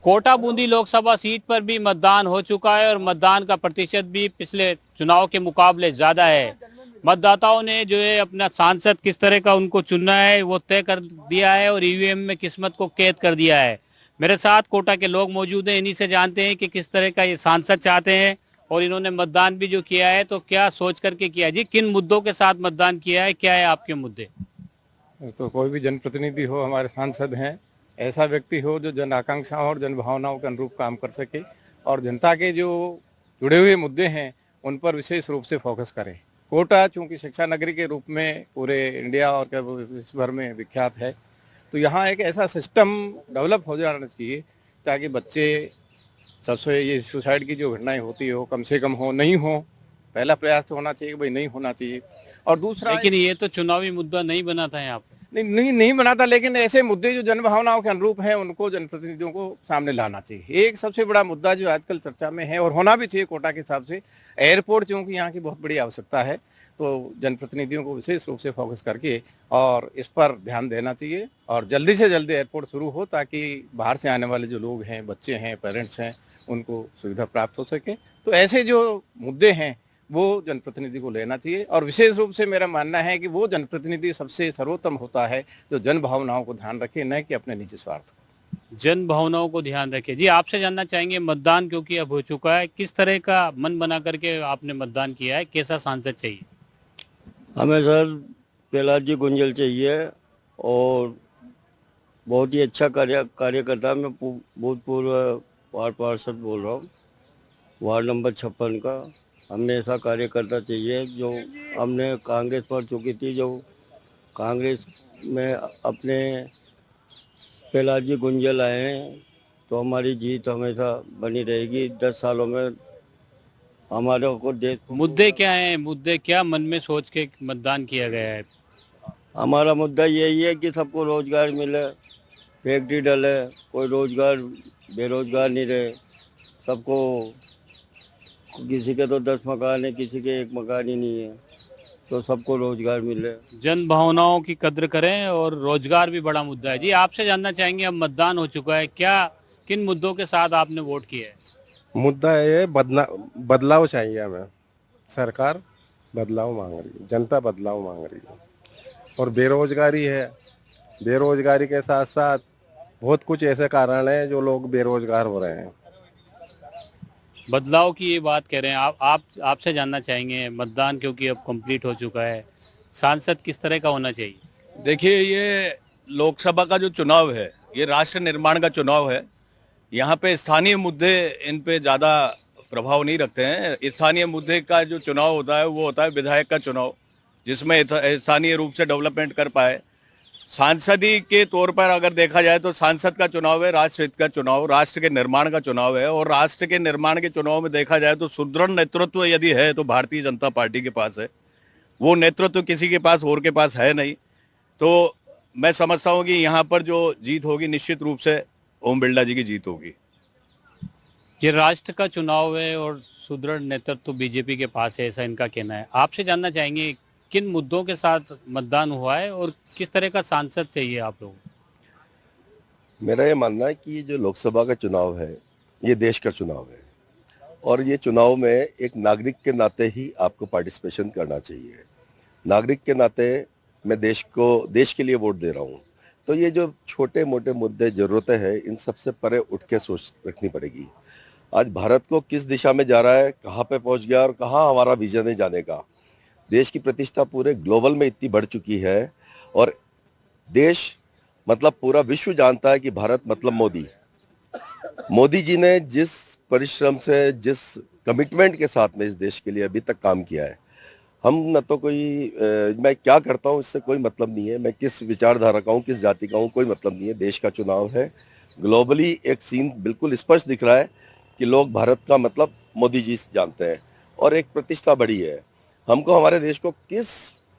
Kota Bundi Lok Sabha seat पर भी मतदान हो चुका है और मतदान का प्रतिशत भी पिछले चुनाव के मुकाबले ज्यादा है। मतदाताओं ने जो है अपना सांसद किस तरह का उनको चुनना है वो तय कर दिया है और ईवीएम में किस्मत को कैद कर दिया है। मेरे साथ कोटा के लोग मौजूद हैं, इन्हीं से जानते हैं कि किस तरह का ये सांसद चाहते हैं और इन्होंने मतदान भी जो किया है तो क्या सोच करके किया। जी, किन मुद्दों के साथ मतदान किया है, क्या है आपके मुद्दे? तो कोई भी जनप्रतिनिधि हो, हमारे सांसद हैं, ऐसा व्यक्ति हो जो जन आकांक्षाओं और जन भावनाओं के अनुरूप काम कर सके और जनता के जो जुड़े हुए मुद्दे हैं उन पर विशेष रूप से फोकस करें। कोटा चूंकि शिक्षा नगरी के रूप में पूरे इंडिया और विश्व भर में विख्यात है, तो यहाँ एक ऐसा सिस्टम डेवलप हो जाना चाहिए ताकि बच्चे सबसे ये सुसाइड की जो घटनाएं होती हो कम से कम हो, नहीं हो। पहला प्रयास तो होना चाहिए कि भाई नहीं होना चाहिए। और दूसरा, लेकिन ये तो चुनावी मुद्दा नहीं बना था यहाँ पे। नहीं बनाता, लेकिन ऐसे मुद्दे जो जनभावनाओं के अनुरूप हैं उनको जनप्रतिनिधियों को सामने लाना चाहिए। एक सबसे बड़ा मुद्दा जो आजकल चर्चा में है और होना भी चाहिए कोटा के हिसाब से, एयरपोर्ट चूंकि यहाँ की बहुत बड़ी आवश्यकता है, तो जनप्रतिनिधियों को विशेष रूप से फोकस करके और इस पर ध्यान देना चाहिए और जल्दी से जल्दी एयरपोर्ट शुरू हो ताकि बाहर से आने वाले जो लोग हैं, बच्चे हैं, पेरेंट्स हैं, उनको सुविधा प्राप्त हो सके। तो ऐसे जो मुद्दे हैं वो जनप्रतिनिधि को लेना चाहिए और विशेष रूप से मेरा मानना है कि वो जनप्रतिनिधि सबसे सर्वोत्तम होता है जो जन भावनाओं को ध्यान रखे, न कि अपने निजी स्वार्थ। जन भावनाओं को ध्यान रखे। जी, आपसे जानना चाहेंगे, मतदान क्योंकि अब हो चुका है, किस तरह का मन बना करके आपने मतदान किया है, कैसा सांसद चाहिए? हमें सर प्रहलाद जी गुंजल चाहिए और बहुत ही अच्छा कार्यकर्ता। मैं भूतपूर्व वार्ड पार्षद बोल रहा हूँ, वार्ड नंबर 56 का। हमें ऐसा कार्यकर्ता चाहिए जो, हमने कांग्रेस पर चुकी थी, जो कांग्रेस में अपने प्रहलाद जी गुंजल आए हैं तो हमारी जीत हमेशा बनी रहेगी। 10 सालों में हमारे को देश। मुद्दे क्या हैं, मुद्दे क्या मन में सोच के मतदान किया गया है? हमारा मुद्दा यही है कि सबको रोजगार मिले, फैक्ट्री डले, कोई रोजगार बेरोजगार नहीं रहे। सबको, किसी के तो 10 मकान है, किसी के 1 मकान ही नहीं है, तो सबको रोजगार मिले। जन भावनाओं की कद्र करें और रोजगार भी बड़ा मुद्दा है। जी, आपसे जानना चाहेंगे, अब मतदान हो चुका है, क्या किन मुद्दों के साथ आपने वोट किया है? मुद्दा ये बदलाव चाहिए हमें। सरकार बदलाव मांग रही है, जनता बदलाव मांग रही है और बेरोजगारी है। बेरोजगारी के साथ साथ बहुत कुछ ऐसे कारण हैं जो लोग बेरोजगार हो रहे हैं। बदलाव की ये बात कह रहे हैं आपसे जानना चाहेंगे, मतदान क्योंकि अब कंप्लीट हो चुका है, सांसद किस तरह का होना चाहिए? देखिए, ये लोकसभा का जो चुनाव है ये राष्ट्र निर्माण का चुनाव है। यहाँ पे स्थानीय मुद्दे इन पे ज़्यादा प्रभाव नहीं रखते हैं। स्थानीय मुद्दे का जो चुनाव होता है वो होता है विधायक का चुनाव, जिसमें स्थानीय रूप से डेवलपमेंट कर पाए। सांसदी के तौर पर अगर देखा जाए तो सांसद का चुनाव है राष्ट्र हित का चुनाव, राष्ट्र के निर्माण का चुनाव है। और राष्ट्र के निर्माण के चुनाव में देखा जाए तो सुदृढ़ नेतृत्व यदि है तो भारतीय जनता पार्टी के पास है। वो नेतृत्व किसी के पास और के पास है नहीं। तो मैं समझता हूँ कि यहाँ पर जो जीत होगी निश्चित रूप से ओम बिरला जी की जीत होगी। ये राष्ट्र का चुनाव है और सुदृढ़ नेतृत्व बीजेपी के पास है, ऐसा इनका कहना है। आपसे जानना चाहेंगे, किन मुद्दों के साथ मतदान हुआ है और किस तरह का सांसद चाहिए आप लोगों को? मेरा ये मानना है कि ये जो लोकसभा का चुनाव है ये देश का चुनाव है और ये चुनाव में एक नागरिक के नाते ही आपको पार्टिसिपेशन करना चाहिए। नागरिक के नाते मैं देश के लिए वोट दे रहा हूँ, तो ये जो छोटे मोटे मुद्दे ज़रूरतें हैं इन सबसे परे उठ के सोच रखनी पड़ेगी। आज भारत को किस दिशा में जा रहा है, कहाँ पे पहुँच गया और कहाँ हमारा विजन है जाने का। देश की प्रतिष्ठा पूरे ग्लोबल में इतनी बढ़ चुकी है और देश मतलब पूरा विश्व जानता है कि भारत मतलब मोदी। मोदी जी ने जिस परिश्रम से, जिस कमिटमेंट के साथ में इस देश के लिए अभी तक काम किया है, हम न तो कोई मैं क्या करता हूँ इससे कोई मतलब नहीं है, मैं किस विचारधारा का हूँ, किस जाति का हूँ, कोई मतलब नहीं है। देश का चुनाव है, ग्लोबली एक सीन बिल्कुल स्पष्ट दिख रहा है कि लोग भारत का मतलब मोदी जी जानते हैं और एक प्रतिष्ठा बढ़ी है। हमको हमारे देश को किस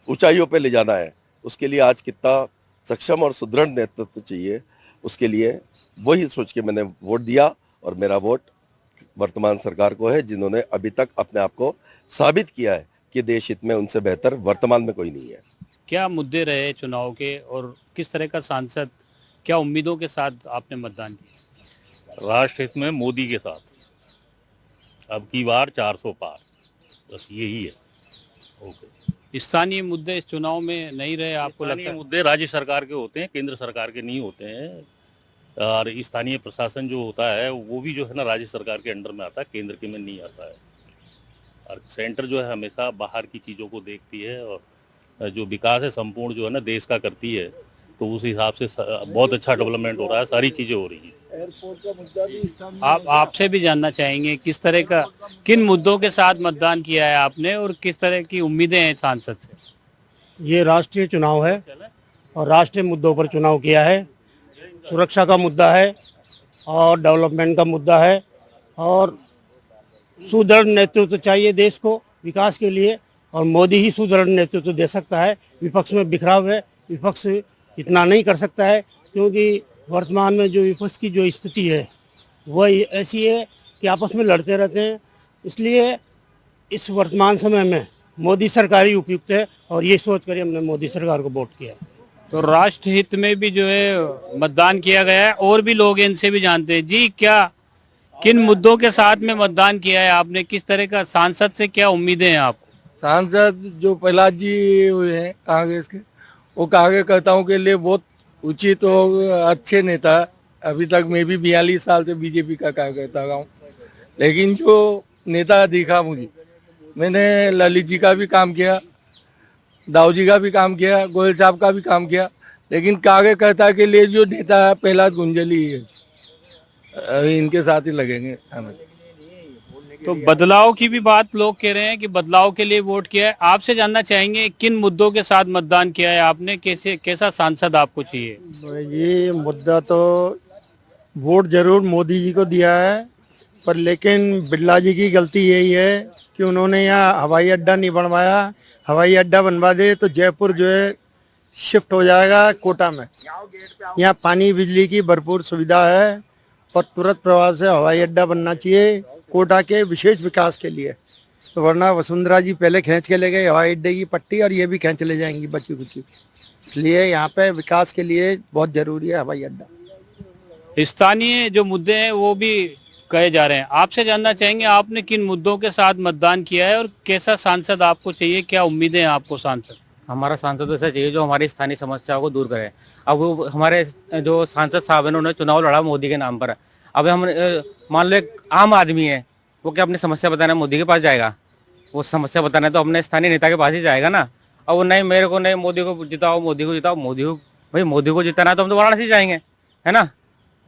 ऊंचाइयों पे ले जाना है, उसके लिए आज कितना सक्षम और सुदृढ़ नेतृत्व चाहिए, उसके लिए वही सोच के मैंने वोट दिया और मेरा वोट वर्तमान सरकार को है, जिन्होंने अभी तक अपने आप को साबित किया है कि देश हित में उनसे बेहतर वर्तमान में कोई नहीं है। क्या मुद्दे रहे चुनाव के और किस तरह का सांसद, क्या उम्मीदों के साथ आपने मतदान किया? राष्ट्र हित में मोदी के साथ अब की बार 400 पार, बस यही है। ओके। स्थानीय मुद्दे इस चुनाव में नहीं रहे आपको लगता स्थानीय है? मुद्दे राज्य सरकार के होते हैं, केंद्र सरकार के नहीं होते हैं। और स्थानीय प्रशासन जो होता है वो भी जो है ना राज्य सरकार के अंडर में आता है, केंद्र के में नहीं आता है। और सेंटर जो है हमेशा बाहर की चीज़ों को देखती है और जो विकास है संपूर्ण जो है ना देश का करती है, तो उस हिसाब से बहुत अच्छा डेवलपमेंट हो रहा है, सारी चीज़ें हो रही हैं। आपसे भी जानना चाहेंगे किस तरह का, किन मुद्दों के साथ मतदान किया है आपने और किस तरह की उम्मीदें हैं सांसद से? ये राष्ट्रीय चुनाव है और राष्ट्रीय मुद्दों पर चुनाव किया है। सुरक्षा का मुद्दा है और डेवलपमेंट का मुद्दा है और सुदृढ़ नेतृत्व चाहिए देश को विकास के लिए, और मोदी ही सुदृढ़ नेतृत्व दे सकता है। विपक्ष में बिखराव है, विपक्ष इतना नहीं कर सकता है, क्योंकि वर्तमान में जो विपक्ष की जो स्थिति है वह ऐसी है कि आपस में लड़ते रहते हैं। इसलिए इस वर्तमान समय में मोदी सरकार ही उपयुक्त है और ये सोच कर हमने मोदी सरकार को वोट किया। तो राष्ट्र हित में भी जो है मतदान किया गया है, और भी लोग हैं, इनसे भी जानते हैं। जी, क्या किन मुद्दों के साथ में मतदान किया है आपने? किस तरह का सांसद से क्या उम्मीदें हैं आपको? सांसद जो प्रहलाद जी हुए हैं कांग्रेस के, वो कार्यकर्ताओं के लिए बहुत उचित और अच्छे नेता। अभी तक मैं भी 42 साल से बीजेपी का कार्यकर्ता रहा हूँ, लेकिन जो नेता दिखा मुझे, मैंने ललित जी का भी काम किया, दाऊ जी का भी काम किया, गोयल साहब का भी काम किया, लेकिन कार्यकर्ता के लिए जो नेता है प्रहलाद गुंजल ही है। इनके साथ ही लगेंगे हमें। तो बदलाव की भी बात लोग कह रहे हैं कि बदलाव के लिए वोट किया है। आपसे जानना चाहेंगे किन मुद्दों के साथ मतदान किया है आपने, कैसा सांसद आपको चाहिए? ये मुद्दा तो वोट जरूर मोदी जी को दिया है, पर लेकिन बिरला जी की गलती यही है कि उन्होंने यहाँ हवाई अड्डा नहीं बनवाया। हवाई अड्डा बनवा दे तो जयपुर जो है शिफ्ट हो जाएगा कोटा में। यहाँ पानी बिजली की भरपूर सुविधा है और तुरंत प्रभाव से हवाई अड्डा बनना चाहिए कोटा के विशेष विकास के लिए। तो वरना वसुंधरा जी पहले खींच के ले गए हवाई अड्डे की पट्टी, और ये भी खींच ले जाएंगी बची कुची। इसलिए यहाँ पे विकास के लिए बहुत जरूरी है हवाई अड्डा। स्थानीय जो मुद्दे हैं वो भी कहे जा रहे हैं। आपसे जानना चाहेंगे आपने किन मुद्दों के साथ मतदान किया है और कैसा सांसद आपको चाहिए, क्या उम्मीदें हैं आपको सांसद? हमारा सांसद ऐसा चाहिए जो हमारी स्थानीय समस्याओं को दूर करे। अब वो हमारे जो सांसद साहब हैं उन्होंने चुनाव लड़ा मोदी के नाम पर। अब हम मान लो एक आम आदमी है, वो क्या अपनी समस्या बताने मोदी के पास जाएगा? वो समस्या बताना तो अपने स्थानीय नेता के पास ही जाएगा ना। अब वो नहीं मेरे को नहीं मोदी को जिताओ, मोदी को जिताओ, मोदी को, भाई मोदी को जिताना तो हम तो वाराणसी जाएंगे, है ना।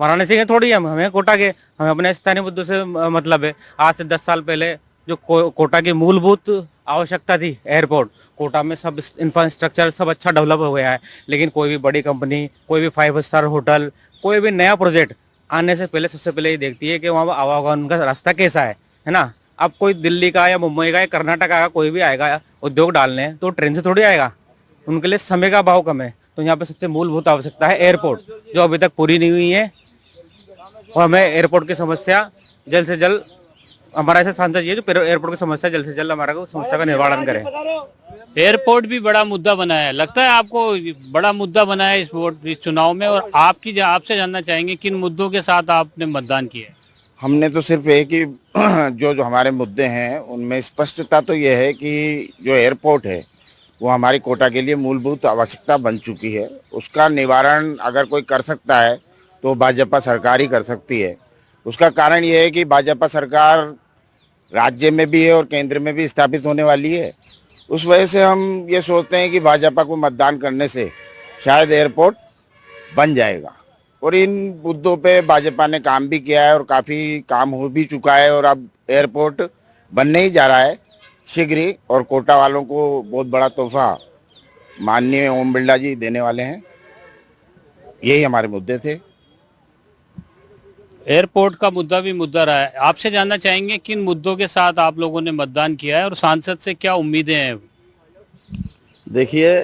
वाराणसी के थोड़ी हमें कोटा के, हमें अपने स्थानीय मुद्दों से मतलब है। आज से 10 साल पहले जो कोटा की मूलभूत आवश्यकता थी, एयरपोर्ट, कोटा में सब इंफ्रास्ट्रक्चर सब अच्छा डेवलप हो गया है, लेकिन कोई भी बड़ी कंपनी, कोई भी 5 स्टार होटल, कोई भी नया प्रोजेक्ट आने से पहले सबसे पहले ये देखती है कि वहाँ आवागमन का रास्ता कैसा है ना। अब कोई दिल्ली का या मुंबई का या कर्नाटक का कोई भी आएगा उद्योग डालने, तो ट्रेन से थोड़ी आएगा, उनके लिए समय का भाव कम है। तो यहाँ पे सबसे मूलभूत आवश्यकता है एयरपोर्ट, जो अभी तक पूरी नहीं हुई है, और हमें एयरपोर्ट की समस्या जल्द से जल्द, हमारा ऐसा सांसद ये जो एयरपोर्ट की समस्या जल्द से जल्द हमारा समस्या का निवारण करे। एयरपोर्ट भी बड़ा मुद्दा बना है, लगता है आपको बड़ा मुद्दा बना है इस चुनाव में, और आपसे जानना चाहेंगे किन मुद्दों के साथ आपने मतदान किया? हमने तो सिर्फ एक ही जो हमारे मुद्दे हैं उनमें स्पष्टता तो ये है कि जो एयरपोर्ट है वो हमारी कोटा के लिए मूलभूत आवश्यकता बन चुकी है। उसका निवारण अगर कोई कर सकता है तो भाजपा सरकार ही कर सकती है। उसका कारण ये है कि भाजपा सरकार राज्य में भी है और केंद्र में भी स्थापित होने वाली है। उस वजह से हम ये सोचते हैं कि भाजपा को मतदान करने से शायद एयरपोर्ट बन जाएगा, और इन मुद्दों पे भाजपा ने काम भी किया है और काफ़ी काम हो भी चुका है, और अब एयरपोर्ट बनने ही जा रहा है शीघ्र ही, और कोटा वालों को बहुत बड़ा तोहफा माननीय ओम बिरला जी देने वाले हैं। यही हमारे मुद्दे थे। एयरपोर्ट का मुद्दा भी मुद्दा रहा है। आपसे जानना चाहेंगे किन मुद्दों के साथ आप लोगों ने मतदान किया है और सांसद से क्या उम्मीदें हैं? देखिए,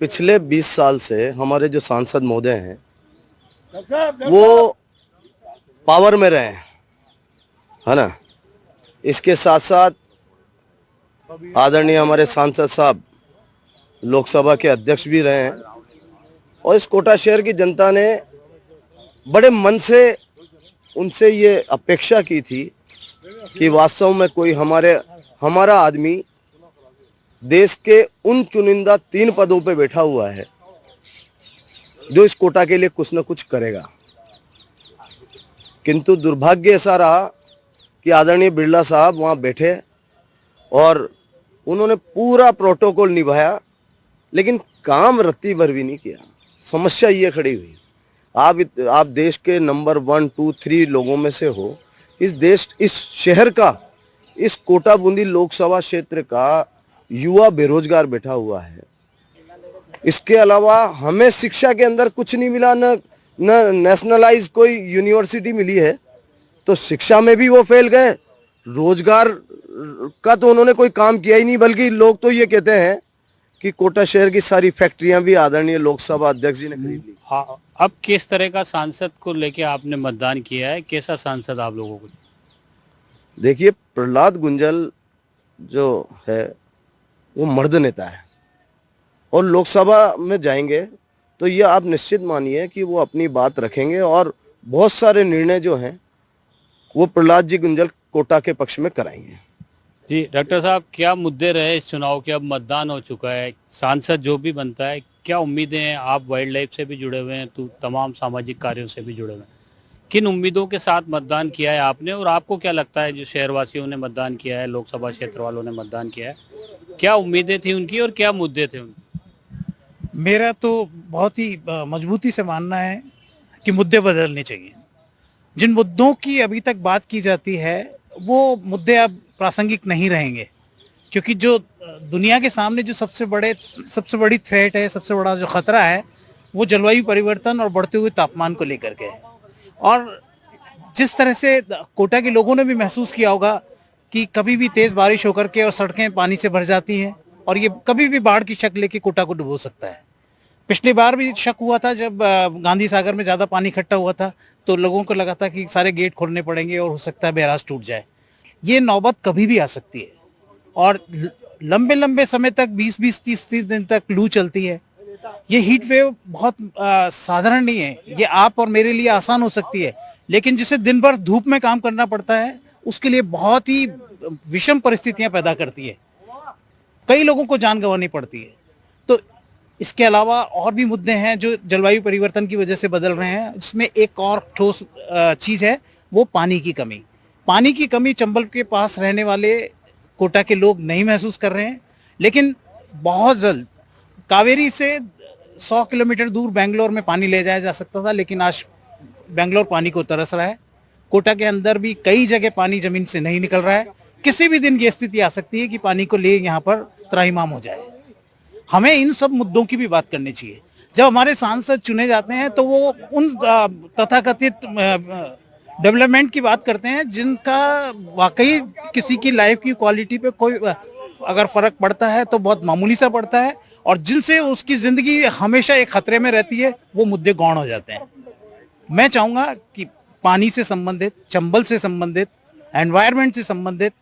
पिछले 20 साल से हमारे जो सांसद महोदय हैं वो पावर में रहे हैं, है ना। इसके साथ साथ आदरणीय हमारे सांसद साहब लोकसभा के अध्यक्ष भी रहे हैं, और इस कोटा शहर की जनता ने बड़े मन से उनसे ये अपेक्षा की थी कि वास्तव में कोई हमारा आदमी देश के उन चुनिंदा 3 पदों पे बैठा हुआ है जो इस कोटा के लिए कुछ न कुछ करेगा। किंतु दुर्भाग्य ऐसा रहा कि आदरणीय बिरला साहब वहाँ बैठे और उन्होंने पूरा प्रोटोकॉल निभाया, लेकिन काम रत्ती भर भी नहीं किया। समस्या ये खड़ी हुई, आप देश के नंबर 1, 2, 3 लोगों में से हो। इस शहर का, इस कोटा बूंदी लोकसभा क्षेत्र का युवा बेरोजगार बैठा हुआ है। इसके अलावा हमें शिक्षा के अंदर कुछ नहीं मिला, न नेशनलाइज कोई यूनिवर्सिटी मिली है, तो शिक्षा में भी वो फेल गए। रोजगार का तो उन्होंने कोई काम किया ही नहीं, बल्कि लोग तो ये कहते हैं कि कोटा शहर की सारी फैक्ट्रियां भी आदरणीय लोकसभा अध्यक्ष जी ने खरीद ली। हाँ, अब किस तरह का सांसद को लेके आपने मतदान किया है? कैसा सांसद आप लोगों को? देखिए, प्रहलाद गुंजल जो है वो मर्द नेता है और लोकसभा में जाएंगे तो ये आप निश्चित मानिए कि वो अपनी बात रखेंगे और बहुत सारे निर्णय जो हैं वो प्रहलाद जी गुंजल कोटा के पक्ष में कराएंगे। जी डॉक्टर साहब, क्या मुद्दे रहे इस चुनाव के? अब मतदान हो चुका है, सांसद जो भी बनता है, क्या उम्मीदें हैं? आप वाइल्ड लाइफ से भी जुड़े हुए हैं, तो तमाम सामाजिक कार्यों से भी जुड़े हुए हैं, किन उम्मीदों के साथ मतदान किया है आपने? और आपको क्या लगता है जो शहरवासियों ने मतदान किया है, लोकसभा क्षेत्र वालों ने मतदान किया है, क्या उम्मीदें थी उनकी और क्या मुद्दे थे उनके? मेरा तो बहुत ही मजबूती से मानना है कि मुद्दे बदलने चाहिए। जिन मुद्दों की अभी तक बात की जाती है वो मुद्दे अब प्रासंगिक नहीं रहेंगे, क्योंकि जो दुनिया के सामने जो सबसे बड़ी थ्रेट है, सबसे बड़ा जो खतरा है, वो जलवायु परिवर्तन और बढ़ते हुए तापमान को लेकर के है। और जिस तरह से कोटा के लोगों ने भी महसूस किया होगा कि कभी भी तेज बारिश होकर के और सड़कें पानी से भर जाती हैं और ये कभी भी बाढ़ की शक्ल लेके कोटा को डुबो सकता है। पिछली बार भी शक हुआ था जब गांधी सागर में ज़्यादा पानी इकट्ठा हुआ था, तो लोगों को लगा था कि सारे गेट खोलने पड़ेंगे और हो सकता है बैराज टूट जाए। ये नौबत कभी भी आ सकती है और लंबे लंबे समय तक 20-20, 30-30 दिन तक लू चलती है। ये हीट वेव बहुत साधारण नहीं है, ये आप और मेरे लिए आसान हो सकती है, लेकिन जिसे दिन भर धूप में काम करना पड़ता है उसके लिए बहुत ही विषम परिस्थितियां पैदा करती है, कई लोगों को जान गंवानी पड़ती है। तो इसके अलावा और भी मुद्दे हैं जो जलवायु परिवर्तन की वजह से बदल रहे हैं। इसमें एक और ठोस चीज है, वो पानी की कमी। पानी की कमी चंबल के पास रहने वाले कोटा के लोग नहीं महसूस कर रहे हैं, लेकिन बहुत जल्द कावेरी से 100 किलोमीटर दूर बेंगलोर में पानी ले जाया जा सकता था, लेकिन आज बेंगलोर पानी को तरस रहा है। कोटा के अंदर भी कई जगह पानी जमीन से नहीं निकल रहा है। किसी भी दिन ये स्थिति आ सकती है कि पानी को ले यहाँ पर त्राहिमाम हो जाए। हमें इन सब मुद्दों की भी बात करनी चाहिए। जब हमारे सांसद चुने जाते हैं तो वो उन तथाकथित डेवलपमेंट की बात करते हैं जिनका वाकई किसी की लाइफ की क्वालिटी पे कोई अगर फर्क पड़ता है तो बहुत मामूली सा पड़ता है, और जिनसे उसकी जिंदगी हमेशा एक खतरे में रहती है वो मुद्दे गौण हो जाते हैं। मैं चाहूँगा कि पानी से संबंधित, चंबल से संबंधित, एनवायरनमेंट से संबंधित,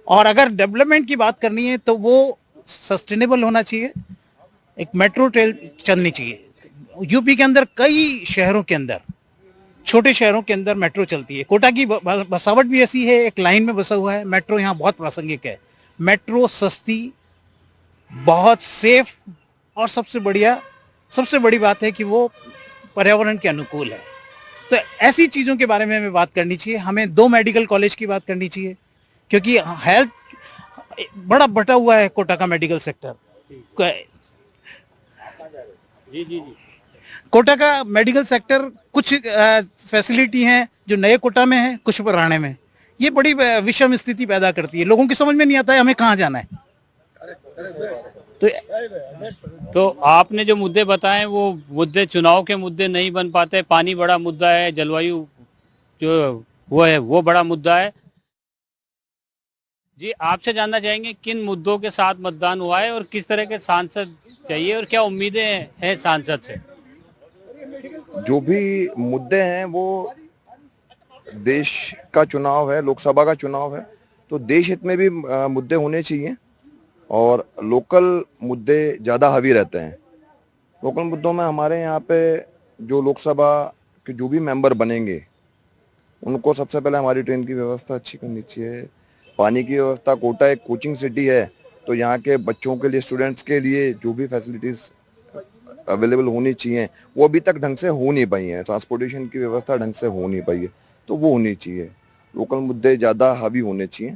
और अगर डेवलपमेंट की बात करनी है तो वो सस्टेनेबल होना चाहिए। एक मेट्रो ट्रेन चलनी चाहिए। यूपी के अंदर कई शहरों के अंदर, छोटे शहरों के अंदर मेट्रो चलती है। कोटा की बसावट भी ऐसी है, एक लाइन में बसा हुआ है। मेट्रो यहाँ बहुत प्रासंगिक है। मेट्रो सस्ती, बहुत सेफ, और सबसे बड़ी बात है कि वो पर्यावरण के अनुकूल है। तो ऐसी चीज़ों के बारे में हमें बात करनी चाहिए। हमें 2 मेडिकल कॉलेज की बात करनी चाहिए, क्योंकि हेल्थ बड़ा बटा हुआ है कोटा का मेडिकल सेक्टर। जी। कोटा का मेडिकल सेक्टर, कुछ फैसिलिटी हैं जो नए कोटा में है, कुछ पुराने में। ये बड़ी विषम स्थिति पैदा करती है। लोगों की समझ में नहीं आता है हमें कहाँ जाना है। तो आपने जो मुद्दे बताए वो मुद्दे चुनाव के मुद्दे नहीं बन पाते। पानी बड़ा मुद्दा है, जलवायु जो वो बड़ा मुद्दा है। जी, आपसे जानना चाहेंगे किन मुद्दों के साथ मतदान हुआ है और किस तरह के सांसद चाहिए और क्या उम्मीदें हैं सांसद से? जो भी मुद्दे हैं वो देश का चुनाव है, लोकसभा का चुनाव है, तो देश हित में भी मुद्दे होने चाहिए और लोकल मुद्दे ज़्यादा हावी रहते हैं। लोकल मुद्दों में हमारे यहाँ पे जो लोकसभा के जो भी मेंबर बनेंगे उनको सबसे पहले हमारी ट्रेन की व्यवस्था अच्छी करनी चाहिए, पानी की व्यवस्था। कोटा एक कोचिंग सिटी है, तो यहाँ के बच्चों के लिए, स्टूडेंट्स के लिए जो भी फैसिलिटीज अवेलेबल होनी चाहिए वो अभी तक ढंग से हो नहीं पाई है। ट्रांसपोर्टेशन की व्यवस्था ढंग से हो नहीं पाई है, तो वो होनी चाहिए। लोकल मुद्दे ज़्यादा हावी होने चाहिए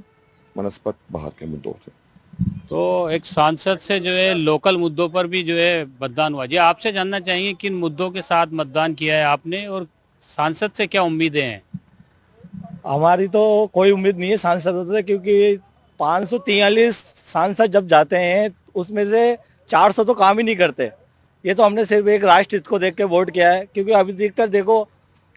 मनस्पत बाहर के मुद्दों से। तो एक सांसद से जो है लोकल मुद्दों पर भी जो है मतदान हुआ जी। आपसे जानना चाहिए किन मुद्दों के साथ मतदान किया है आपने और सांसद से क्या उम्मीदें हैं? हमारी तो कोई उम्मीद नहीं है सांसदों से, क्योंकि 543 सांसद जब जाते हैं उसमें से 400 तो काम ही नहीं करते। ये तो हमने सिर्फ एक राष्ट्र हित को देख के वोट किया है, क्योंकि अभी देखकर देखो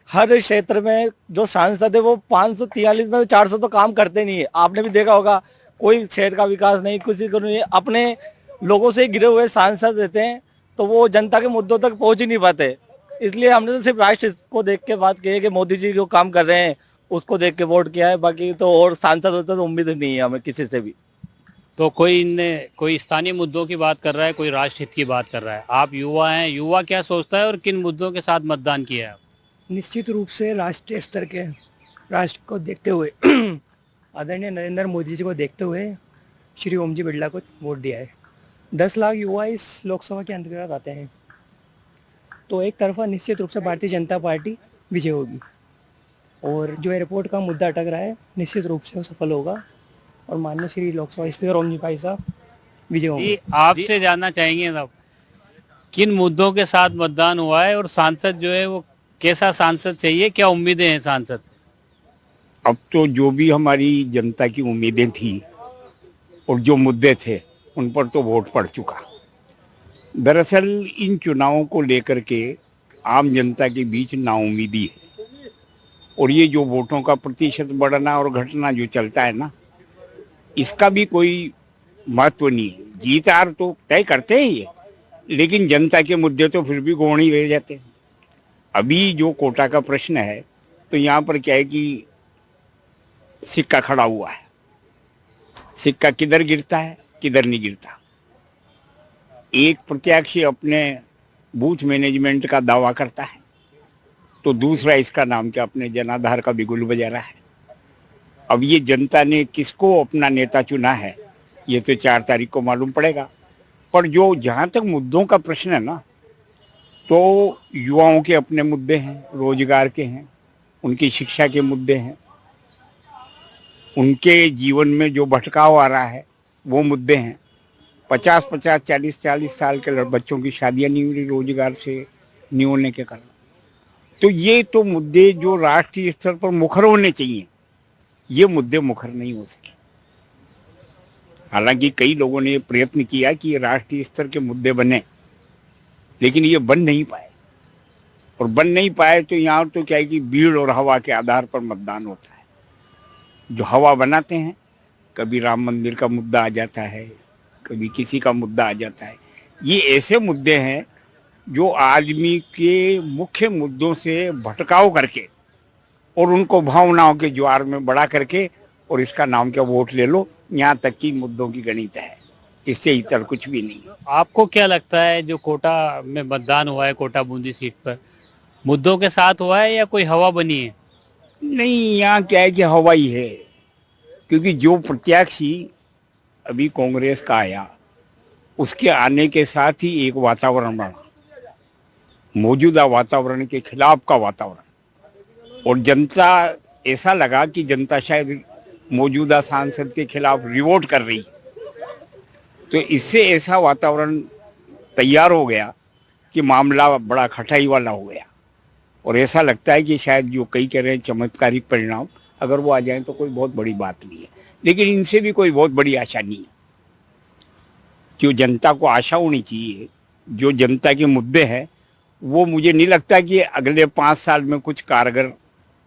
हर क्षेत्र में जो सांसद है वो 543 में से 400 तो काम करते नहीं है। आपने भी देखा होगा, कोई शहर का विकास नहीं, किसी को नहीं, अपने लोगों से गिरे हुए सांसद रहते हैं, तो वो जनता के मुद्दों तक पहुंच ही नहीं पाते। इसलिए हमने तो सिर्फ राष्ट्र हित को देख के बात की है कि मोदी जी जो काम कर रहे हैं उसको देख के वोट किया है। बाकी तो और सांसद होते तो उम्मीद नहीं है हमें किसी से भी। तो कोई स्थानीय मुद्दों की बात कर रहा है, कोई राष्ट्र हित की बात कर रहा है। आप युवा हैं, युवा क्या सोचता है और किन मुद्दों के साथ मतदान किया है? निश्चित रूप से राष्ट्रीय स्तर के राष्ट्र को देखते हुए आदरणीय नरेंद्र मोदी जी को देखते हुए श्री ओम जी बिरला को वोट दिया है। 10 लाख युवा इस लोकसभा के अंतर्गत आते हैं, तो एक तरफा निश्चित रूप से भारतीय जनता पार्टी विजय होगी और जो एयरपोर्ट का मुद्दा अटक रहा है निश्चित रूप से वो सफल होगा और माननीय श्री लोकसभा स्पीकर ओम जी भाई साहब विजय होंगे। आपसे जानना चाहेंगे साहब किन मुद्दों के साथ मतदान हुआ है और सांसद जो है वो कैसा सांसद चाहिए, क्या उम्मीदें हैं सांसद से? अब तो जो भी हमारी जनता की उम्मीदें थी और जो मुद्दे थे उन पर तो वोट पड़ चुका। दरअसल इन चुनावों को लेकर के आम जनता के बीच नाउम्मीदी है और ये जो वोटों का प्रतिशत बढ़ना और घटना जो चलता है ना, इसका भी कोई महत्व नहीं है। जीत हार तो तय करते हैं ये, लेकिन जनता के मुद्दे तो फिर भी गौण ही रह जाते हैं। अभी जो कोटा का प्रश्न है तो यहाँ पर क्या है कि सिक्का खड़ा हुआ है, सिक्का किधर गिरता है किधर नहीं गिरता। एक प्रत्याशी अपने बूथ मैनेजमेंट का दावा करता है तो दूसरा इसका नाम क्या अपने जनाधार का बिगुल बजा रहा है। अब ये जनता ने किसको अपना नेता चुना है ये तो 4 तारीख को मालूम पड़ेगा। पर जो जहाँ तक मुद्दों का प्रश्न है ना, तो युवाओं के अपने मुद्दे हैं, रोजगार के हैं, उनकी शिक्षा के मुद्दे हैं, उनके जीवन में जो भटकाव आ रहा है वो मुद्दे हैं। 50-50, 40-40 साल के बच्चों की शादियां नहीं हो रही रोजगार से नहीं होने के कारण। तो ये तो मुद्दे जो राष्ट्रीय स्तर पर मुखर होने चाहिए, ये मुद्दे मुखर नहीं हो सके। हालांकि कई लोगों ने प्रयत्न किया कि ये राष्ट्रीय स्तर के मुद्दे बने, लेकिन ये बन नहीं पाए। और बन नहीं पाए तो यहाँ तो क्या है कि भीड़ और हवा के आधार पर मतदान होता है। जो हवा बनाते हैं, कभी राम मंदिर का मुद्दा आ जाता है, कभी किसी का मुद्दा आ जाता है। ये ऐसे मुद्दे हैं जो आदमी के मुख्य मुद्दों से भटकाव करके और उनको भावनाओं के ज्वार में बढ़ा करके और इसका नाम क्या वोट ले लो, यहाँ तक की मुद्दों की गणित है, इससे इतर कुछ भी नहीं। आपको क्या लगता है जो कोटा में मतदान हुआ है, कोटा बूंदी सीट पर, मुद्दों के साथ हुआ है या कोई हवा बनी है? नहीं, यहाँ क्या है कि हवा ही है, क्योंकि जो प्रत्याशी अभी कांग्रेस का आया उसके आने के साथ ही एक वातावरण बना, मौजूदा वातावरण के खिलाफ का वातावरण। और जनता ऐसा लगा कि जनता शायद मौजूदा सांसद के खिलाफ रिवोट कर रही है, तो इससे ऐसा वातावरण तैयार हो गया कि मामला बड़ा खटाई वाला हो गया। और ऐसा लगता है कि शायद जो कई कह रहे हैं चमत्कारिक परिणाम अगर वो आ जाए तो कोई बहुत बड़ी बात नहीं है, लेकिन इनसे भी कोई बहुत बड़ी आशा नहीं है। जो जनता को आशा होनी चाहिए, जो जनता के मुद्दे हैं, वो मुझे नहीं लगता कि अगले 5 साल में कुछ कारगर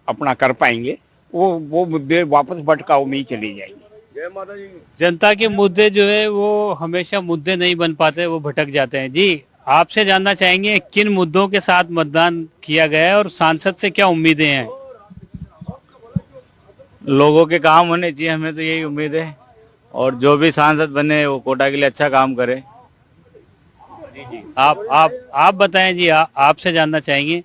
अपना कर पाएंगे। वो मुद्दे वापस भटकाव में ही चले जाएंगे। जनता के मुद्दे जो है वो हमेशा मुद्दे नहीं बन पाते, वो भटक जाते हैं। जी, आपसे जानना चाहेंगे किन मुद्दों के साथ मतदान किया गया है और सांसद से क्या उम्मीदें हैं? लोगों के काम होने चाहिए, हमें तो यही उम्मीद है, और जो भी सांसद बने वो कोटा के लिए अच्छा काम करे। आप बताएं जी, आपसे जानना चाहेंगे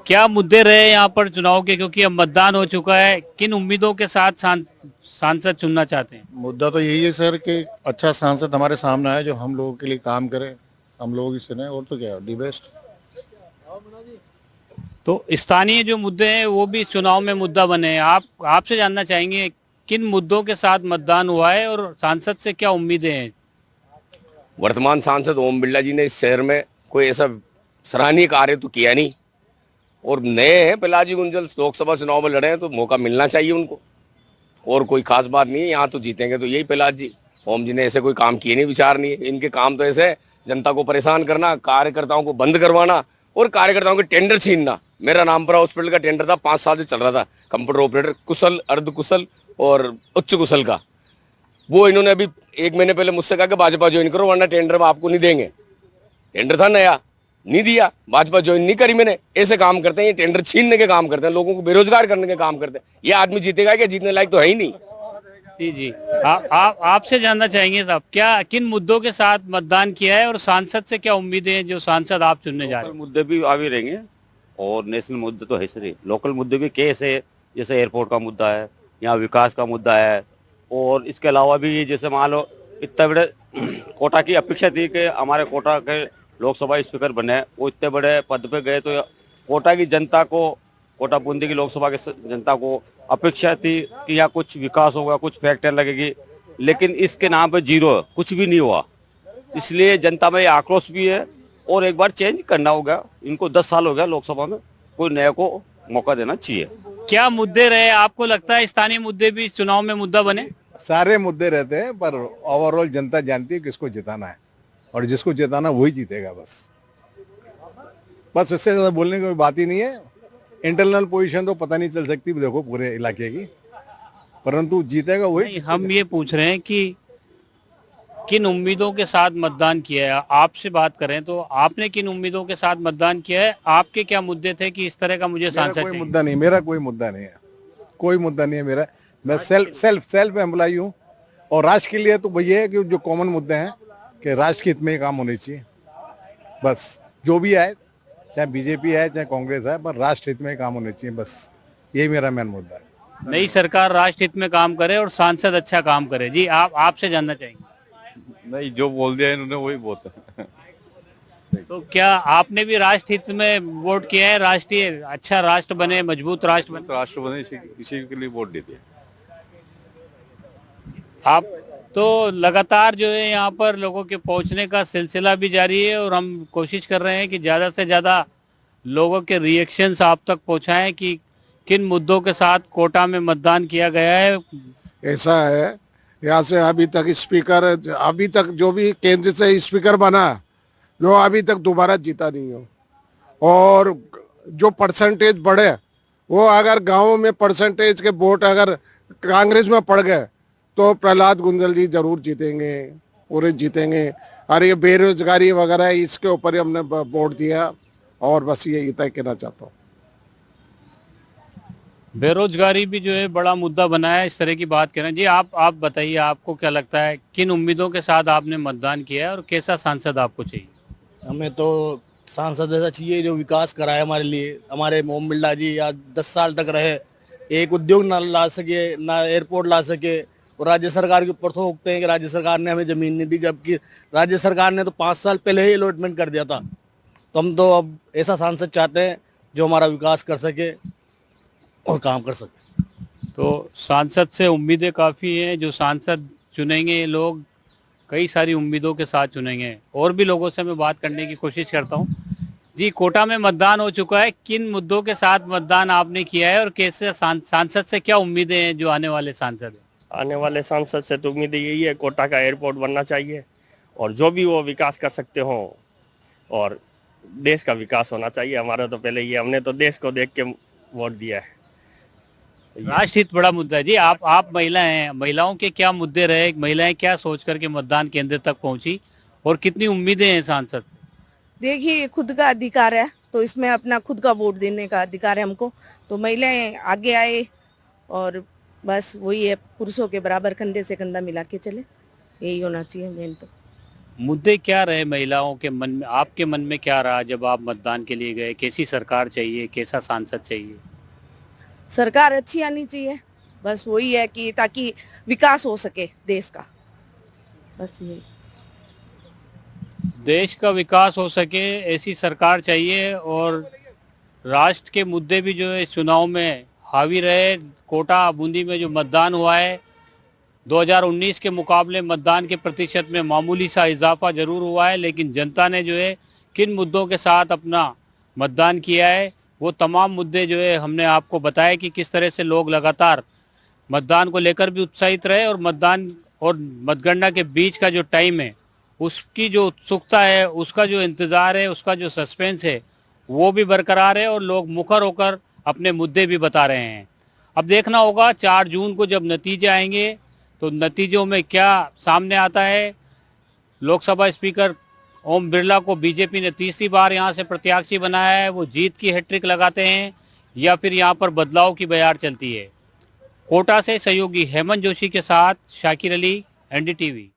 क्या मुद्दे रहे यहाँ पर चुनाव के, क्योंकि अब मतदान हो चुका है, किन उम्मीदों के साथ सांसद चुनना चाहते हैं? मुद्दा तो यही है सर कि अच्छा सांसद हमारे सामने आए जो हम लोगों के लिए काम करे, हम लोग ही सुने, और तो क्या डी बेस्ट। तो स्थानीय जो मुद्दे हैं वो भी चुनाव में मुद्दा बने हैं। आपसे जानना चाहेंगे किन मुद्दों के साथ मतदान हुआ है और सांसद से क्या उम्मीदें हैं? वर्तमान सांसद ओम बिरला जी ने इस शहर में कोई ऐसा सराहनीय कार्य तो किया नहीं, और नए हैं, प्रहलाद जी गुंजल लोकसभा चुनाव में लड़े हैं तो मौका मिलना चाहिए उनको, और कोई खास बात नहीं है। यहाँ तो जीतेंगे तो यही प्रहलाद जी। ओम जी ने ऐसे कोई काम किए नहीं, विचार नहीं है इनके। काम तो ऐसे है जनता को परेशान करना, कार्यकर्ताओं को बंद करवाना और कार्यकर्ताओं के टेंडर छीनना। मेरा नामपुरा हॉस्पिटल का टेंडर था, 5 साल से चल रहा था, कंप्यूटर ऑपरेटर कुशल, अर्ध कुशल और उच्च कुशल का। वो इन्होंने अभी 1 महीने पहले मुझसे कहा कि भाजपा ज्वाइन करो वरना टेंडर आपको नहीं देंगे। टेंडर था नया, नहीं दिया, भाजपा ज्वाइन नहीं करी मैंने। ऐसे काम करते हैं, ये टेंडर छीनने के काम करते हैं, लोगों को बेरोजगार करने के काम करते हैं। ये आदमी जीतेगा क्या? जीतने लायक तो है ही नहीं। जी आपसे जानना चाहेंगे साहब, क्या किन मुद्दों के साथ मतदान किया है और सांसद से क्या उम्मीदें हैं जो सांसद आप चुनने जा रहे हैं? मुद्दे भी आ भी रहेंगे और नेशनल मुद्दे तो है सही, लोकल मुद्दे भी केस है, जैसे एयरपोर्ट का मुद्दा है, यहाँ विकास का मुद्दा है, और इसके अलावा भी जैसे मान लो इतने बड़े कोटा की अपेक्षा थी कि हमारे कोटा के लोकसभा स्पीकर बने, वो इतने बड़े पद पे गए, तो कोटा की जनता को, कोटा बूंदी की लोकसभा की जनता को अपेक्षा थी कि यहाँ कुछ विकास होगा, कुछ फैक्ट्री लगेगी, लेकिन इसके नाम पे जीरो है, कुछ भी नहीं हुआ। इसलिए जनता में ये आक्रोश भी है और एक बार चेंज करना होगा। इनको 10 साल हो गया लोकसभा में, कोई नया को मौका देना चाहिए। क्या मुद्दे रहे? आपको लगता है स्थानीय मुद्दे भी चुनाव में मुद्दा बने? सारे मुद्दे रहते हैं, पर ओवरऑल जनता जानती है किसको जिताना है, और जिसको जिताना वही जीतेगा। बस उससे ज्यादा बोलने की कोई बात ही नहीं है। इंटरनल पोजीशन तो पता नहीं चल सकती, देखो पूरे इलाके की, परंतु जीतेगा वही। हम ये पूछ रहे हैं कि किन उम्मीदों के साथ मतदान किया है। आपसे बात करें तो आपने किन उम्मीदों के साथ मतदान किया है? आपके क्या मुद्दे थे कि इस तरह का मुझे सांसद? कोई मुद्दा नहीं, मेरा कोई मुद्दा नहीं है, कोई मुद्दा नहीं है मेरा। मैं सेल्फ एम्प्लॉय हूँ, और राष्ट्र के लिए तो वही है कि जो कॉमन मुद्दे हैं कि राष्ट्र के हित में काम होने चाहिए। बस जो भी आए, चाहे बीजेपी है चाहे कांग्रेस है, पर राष्ट्र हित में काम होने चाहिए, बस यही मेरा मेन मुद्दा है। नई सरकार राष्ट्र हित में काम करे और सांसद अच्छा काम करे। जी आपसे जानना चाहेंगे। नहीं, जो बोल दिया इन्होंने वही बोलते हैं। तो क्या आपने भी राष्ट्र हित में वोट किया है? राष्ट्रीय अच्छा राष्ट्र बने, मजबूत राष्ट्र बने, इसी के लिए वोट देते हैं। आप तो लगातार जो है यहाँ पर लोगों के पहुंचने का सिलसिला भी जारी है, और हम कोशिश कर रहे हैं कि ज्यादा से ज्यादा लोगों के रिएक्शंस आप तक पहुंचाएं कि किन मुद्दों के साथ कोटा में मतदान किया गया है। ऐसा है, यहाँ से अभी तक स्पीकर, अभी तक जो भी केंद्र से स्पीकर बना, जो अभी तक दोबारा जीता नहीं हो, और जो परसेंटेज बढ़े, वो अगर गाँव में परसेंटेज के वोट अगर कांग्रेस में पड़ गए तो प्रहलाद गुंजल जी जरूर जीतेंगे, पूरे जीतेंगे। और ये बेरोजगारी वगैरह इसके ऊपर ही हमने वोट दिया, और बस यही तय कहना चाहता हूँ। बेरोजगारी भी जो है बड़ा मुद्दा बना है, इस तरह की बात करें। जी आप बताइए, आपको क्या लगता है किन उम्मीदों के साथ आपने मतदान किया है और कैसा सांसद आपको चाहिए? हमें तो सांसद ऐसा चाहिए जो विकास कराए हमारे लिए। हमारे ओम बिरला जी या 10 साल तक रहे, एक उद्योग ना ला सके, ना एयरपोर्ट ला सके, और राज्य सरकार के ऊपर थोपते हैं कि राज्य सरकार ने हमें जमीन नहीं दी, जबकि राज्य सरकार ने तो 5 साल पहले ही अलॉटमेंट कर दिया था। तो हम तो अब ऐसा सांसद चाहते हैं जो हमारा विकास कर सके और काम कर सके। तो सांसद से उम्मीदें काफ़ी हैं, जो सांसद चुनेंगे लोग कई सारी उम्मीदों के साथ चुनेंगे। और भी लोगों से मैं बात करने की कोशिश करता हूँ। जी, कोटा में मतदान हो चुका है, किन मुद्दों के साथ मतदान आपने किया है और कैसे सांसद से क्या उम्मीदें हैं जो आने वाले सांसद हैं? आने वाले सांसद से तो उम्मीद यही है, कोटा का एयरपोर्ट बनना चाहिए, और जो भी वो विकास कर सकते हो, और देश का विकास होना चाहिए। हमारा तो पहले ये, हमने तो देश को देख के वोट दिया है। राष्ट्रहित बड़ा मुद्दा है। जी आप महिला हैं, महिलाओं के क्या मुद्दे रहे, महिलाएं क्या सोच करके मतदान केंद्र तक पहुंची, और कितनी उम्मीदें हैं सांसद? देखिए, खुद का अधिकार है, तो इसमें अपना खुद का वोट देने का अधिकार है हमको। तो महिलाएं आगे आए, और बस वही है, पुरुषों के बराबर कंधे से कंधा मिला के चले, यही होना चाहिए मेन तो। मुद्दे क्या रहे महिलाओं के मन में, आपके मन में क्या रहा जब आप मतदान के लिए गए? कैसी सरकार चाहिए, कैसा सांसद चाहिए? सरकार अच्छी आनी चाहिए, बस वही है कि ताकि विकास हो सके देश का, बस यही। देश का विकास हो सके ऐसी सरकार चाहिए। और राष्ट्र के मुद्दे भी जो है इस चुनाव में हावी रहे। कोटा बूंदी में जो मतदान हुआ है 2019 के मुकाबले मतदान के प्रतिशत में मामूली सा इजाफा जरूर हुआ है, लेकिन जनता ने जो है किन मुद्दों के साथ अपना मतदान किया है वो तमाम मुद्दे जो है हमने आपको बताया कि किस तरह से लोग लगातार मतदान को लेकर भी उत्साहित रहे और मतदान और मतगणना के बीच का जो टाइम है उसकी जो उत्सुकता है, उसका जो इंतज़ार है, उसका जो सस्पेंस है वो भी बरकरार है और लोग मुखर होकर अपने मुद्दे भी बता रहे हैं। अब देखना होगा 4 जून को जब नतीजे आएंगे तो नतीजों में क्या सामने आता है। लोकसभा स्पीकर ओम बिरला को बीजेपी ने तीसरी बार यहां से प्रत्याशी बनाया है, वो जीत की हैट्रिक लगाते हैं या फिर यहां पर बदलाव की बयार चलती है। कोटा से सहयोगी हेमंत जोशी के साथ शाकिर अली, एनडीटीवी।